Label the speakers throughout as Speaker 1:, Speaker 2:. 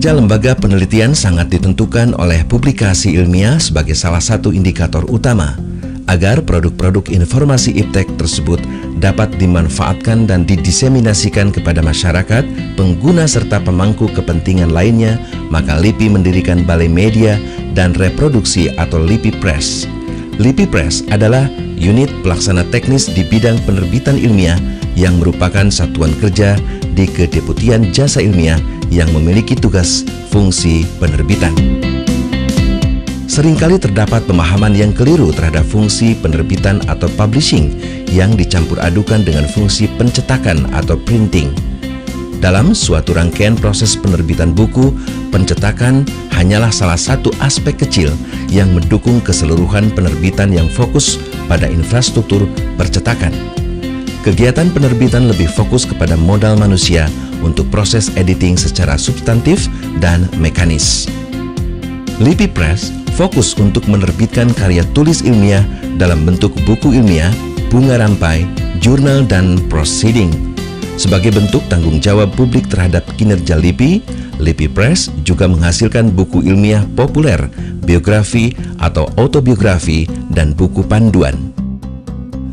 Speaker 1: Kinerja lembaga penelitian sangat ditentukan oleh publikasi ilmiah sebagai salah satu indikator utama agar produk-produk informasi iptek tersebut dapat dimanfaatkan dan didiseminasikan kepada masyarakat, pengguna serta pemangku kepentingan lainnya. Maka LIPI mendirikan Balai Media dan Reproduksi atau LIPI Press. LIPI Press adalah unit pelaksana teknis di bidang penerbitan ilmiah yang merupakan satuan kerja di Kedeputian Jasa Ilmiah yang memiliki tugas fungsi penerbitan. Seringkali terdapat pemahaman yang keliru terhadap fungsi penerbitan atau publishing yang dicampur adukan dengan fungsi pencetakan atau printing. Dalam suatu rangkaian proses penerbitan buku, pencetakan hanyalah salah satu aspek kecil yang mendukung keseluruhan penerbitan yang fokus pada infrastruktur percetakan. Kegiatan penerbitan lebih fokus kepada modal manusia untuk proses editing secara substantif dan mekanis. LIPI Press fokus untuk menerbitkan karya tulis ilmiah dalam bentuk buku ilmiah, bunga rampai, jurnal, dan proceeding. Sebagai bentuk tanggung jawab publik terhadap kinerja LIPI, LIPI Press juga menghasilkan buku ilmiah populer, biografi atau autobiografi, dan buku panduan.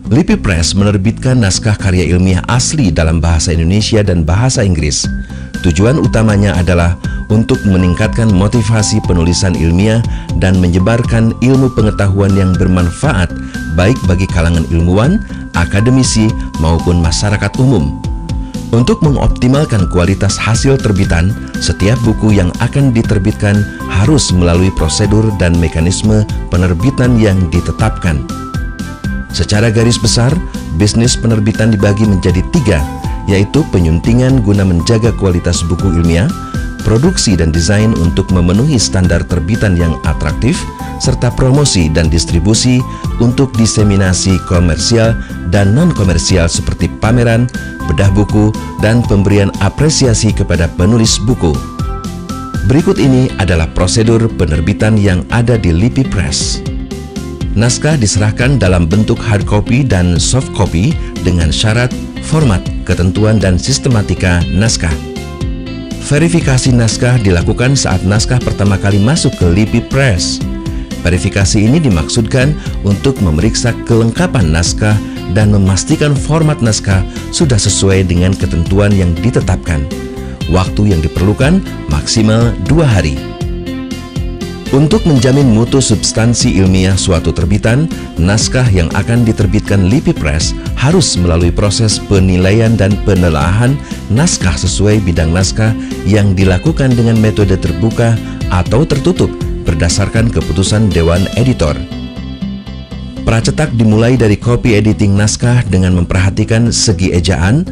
Speaker 1: LIPI Press menerbitkan naskah karya ilmiah asli dalam bahasa Indonesia dan bahasa Inggris. Tujuan utamanya adalah untuk meningkatkan motivasi penulisan ilmiah dan menyebarkan ilmu pengetahuan yang bermanfaat baik bagi kalangan ilmuwan, akademisi, maupun masyarakat umum. Untuk mengoptimalkan kualitas hasil terbitan, setiap buku yang akan diterbitkan harus melalui prosedur dan mekanisme penerbitan yang ditetapkan. Secara garis besar, bisnis penerbitan dibagi menjadi 3, yaitu penyuntingan guna menjaga kualitas buku ilmiah, produksi dan desain untuk memenuhi standar terbitan yang atraktif, serta promosi dan distribusi untuk diseminasi komersial dan non-komersial seperti pameran, bedah buku, dan pemberian apresiasi kepada penulis buku. Berikut ini adalah prosedur penerbitan yang ada di LIPI Press. Naskah diserahkan dalam bentuk hard copy dan soft copy dengan syarat, format, ketentuan, dan sistematika naskah. Verifikasi naskah dilakukan saat naskah pertama kali masuk ke LIPI Press. Verifikasi ini dimaksudkan untuk memeriksa kelengkapan naskah dan memastikan format naskah sudah sesuai dengan ketentuan yang ditetapkan. Waktu yang diperlukan maksimal 2 hari. Untuk menjamin mutu substansi ilmiah suatu terbitan, naskah yang akan diterbitkan LIPI Press harus melalui proses penilaian dan penelaahan naskah sesuai bidang naskah yang dilakukan dengan metode terbuka atau tertutup berdasarkan keputusan Dewan Editor. Pracetak dimulai dari copy editing naskah dengan memperhatikan segi ejaan,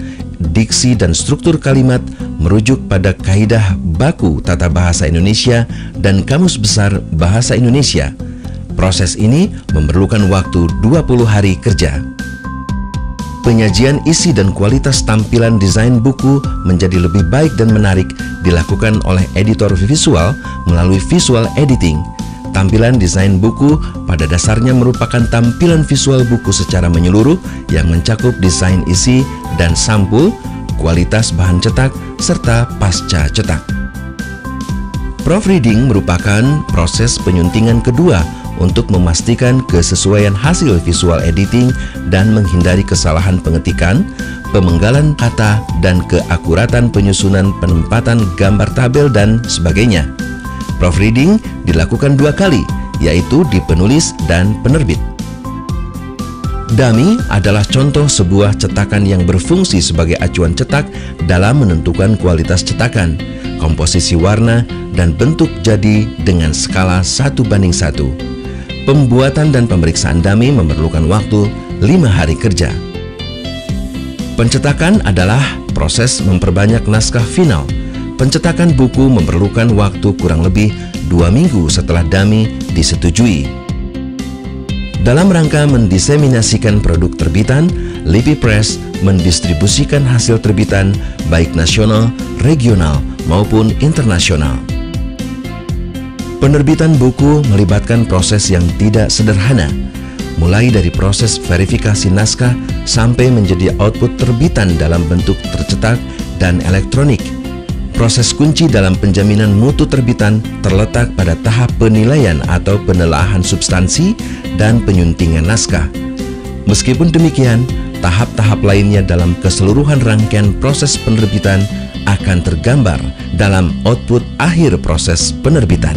Speaker 1: diksi, dan struktur kalimat merujuk pada kaidah baku tata bahasa Indonesia dan Kamus Besar Bahasa Indonesia. Proses ini memerlukan waktu 20 hari kerja. Penyajian isi dan kualitas tampilan desain buku menjadi lebih baik dan menarik dilakukan oleh editor visual melalui visual editing. Tampilan desain buku pada dasarnya merupakan tampilan visual buku secara menyeluruh yang mencakup desain isi dan sampul, kualitas bahan cetak, serta pasca cetak. Proofreading merupakan proses penyuntingan kedua untuk memastikan kesesuaian hasil visual editing dan menghindari kesalahan pengetikan, pemenggalan kata, dan keakuratan penyusunan penempatan gambar tabel dan sebagainya. Proofreading dilakukan 2 kali, yaitu di penulis dan penerbit. Dummy adalah contoh sebuah cetakan yang berfungsi sebagai acuan cetak dalam menentukan kualitas cetakan, komposisi warna, dan bentuk jadi dengan skala 1:1. Pembuatan dan pemeriksaan dummy memerlukan waktu 5 hari kerja. Pencetakan adalah proses memperbanyak naskah final. Pencetakan buku memerlukan waktu kurang lebih 2 minggu setelah dummy disetujui. Dalam rangka mendiseminasikan produk terbitan, LIPI Press mendistribusikan hasil terbitan baik nasional, regional, maupun internasional. Penerbitan buku melibatkan proses yang tidak sederhana, mulai dari proses verifikasi naskah sampai menjadi output terbitan dalam bentuk tercetak dan elektronik. Proses kunci dalam penjaminan mutu terbitan terletak pada tahap penilaian atau penelaahan substansi dan penyuntingan naskah. Meskipun demikian, tahap-tahap lainnya dalam keseluruhan rangkaian proses penerbitan akan tergambar dalam output akhir proses penerbitan.